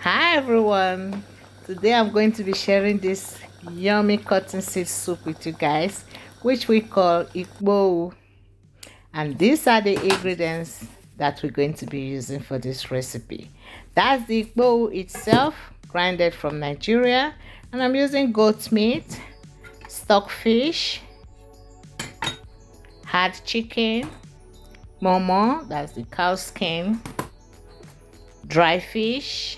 Hi everyone. Today I'm going to be sharing this yummy cottonseed soup with you guys, which we call Ikpohu. And these are the ingredients that we're going to be using for this recipe. That's the Ikpohu itself, grinded from Nigeria. And I'm using goat meat, stockfish, hard chicken, momo, that's the cow skin, dry fish,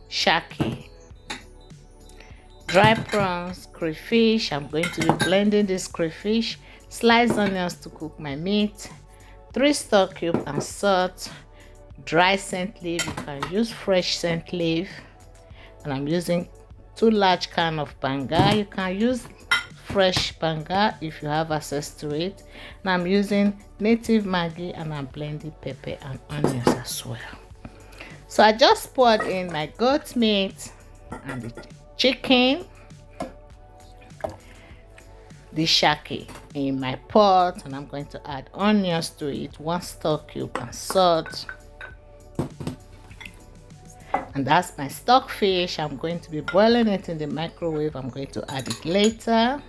shaki, dry prawns, crayfish. I'm going to be blending this crayfish, sliced onions to cook my meat, 3 stock cube and salt, dry scent leaf. You can use fresh scent leaf, and I'm using 2 large can of banga. You can use fresh banga if you have access to it. And I'm using native maggi, and I'm blending pepper and onions as well. So I just poured in my goat meat and the chicken, the shaki in my pot, and I'm going to add onions to it, 1 stock cube and salt. And that's my stockfish. I'm going to be boiling it in the microwave. I'm going to add it later.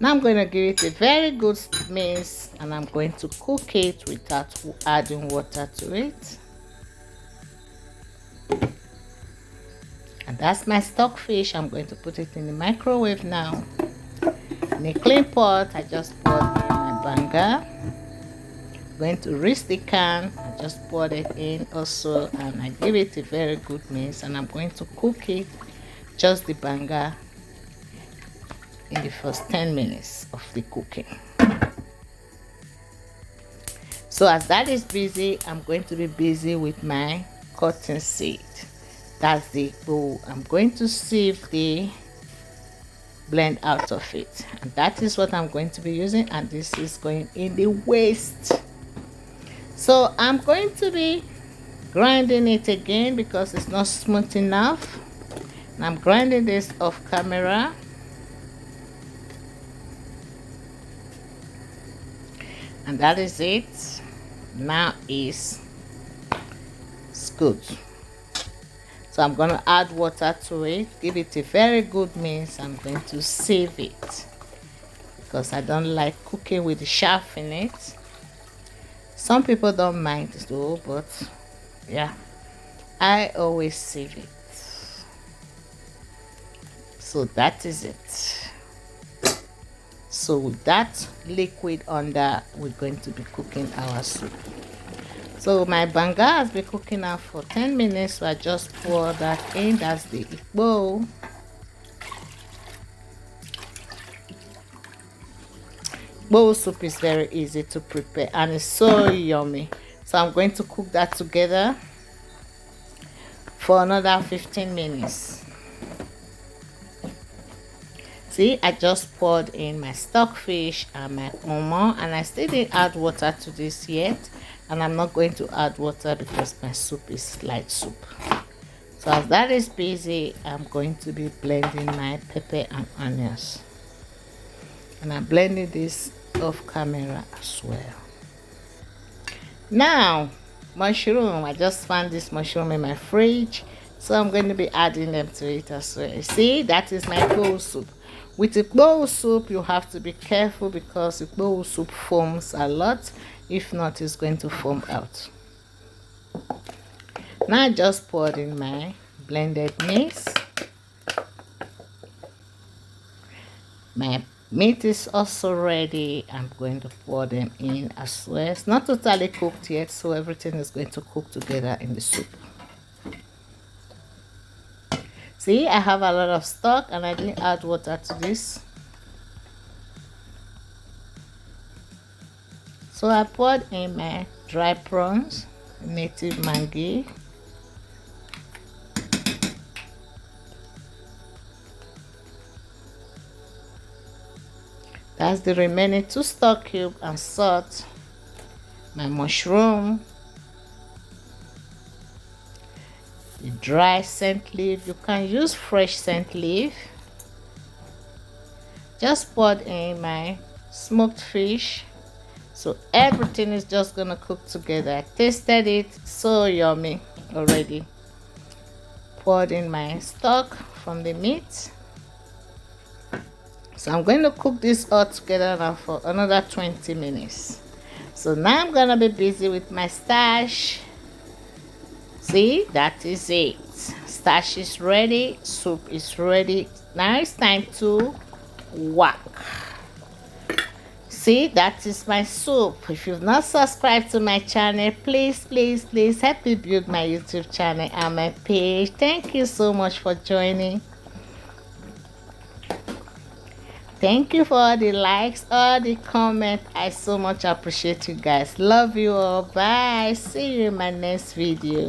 Now I'm going to give it a very good mix, and I'm going to cook it without adding water to it. And that's my stockfish. I'm going to put it in the microwave now. In a clean pot, I just poured in my banga. I'm going to rinse the can. I just poured it in also, and I give it a very good mix, and I'm going to cook it, just the banga, in the first 10 minutes of the cooking. So as that is busy, I'm going to be busy with my cottonseed. That's the bowl. I'm going to sieve the blend out of it, and that is what I'm going to be using, and this is going in the waste. So I'm going to be grinding it again because it's not smooth enough, and I'm grinding this off camera. And that is it. Now it's good. So I'm going to add water to it, give it a very good mix. I'm going to save it because I don't like cooking with the chaff in it. Some people don't mind though, but yeah, I always save it. So that is it. So with that liquid under, we're going to be cooking our soup. So my banga has been cooking now for 10 minutes. So I just pour that in. That's the Ikpohu. Ikpohu soup is very easy to prepare and it's so yummy. So I'm going to cook that together for another 15 minutes. See, I just poured in my stockfish and my omo, and I still didn't add water to this yet, and I'm not going to add water because my soup is light soup. So as that is busy, I'm going to be blending my pepper and onions, and I'm blending this off camera as well. Now mushroom, I just found this mushroom in my fridge, so I'm going to be adding them to it as well. You see, that is my Ikpohu soup. With Ikpohu soup, you have to be careful because Ikpohu soup foams a lot. If not, it's going to foam out. Now I just poured in my blended mix. My meat is also ready. I'm going to pour them in as well. It's not totally cooked yet, so everything is going to cook together in the soup. See, I have a lot of stock and I didn't add water to this. So I poured in my dry prawns, native maggi. That's the remaining 2 stock cube and salt. My mushroom, the dry scent leaf. You can use fresh scent leaf. Just poured in my smoked fish, So everything is just gonna cook together. I tasted it, so yummy already. Poured in my stock from the meat. So I'm going to cook this all together now for another 20 minutes. So now I'm gonna be busy with my starch. See, that is it. Starch is ready, soup is ready. Now it's time to whack. See, that is my soup. If you've not subscribed to my channel, please help me build my YouTube channel and my page. Thank you so much for joining. Thank you for all the likes, all the comments. I so much appreciate you guys. Love you all. Bye. See you in my next video.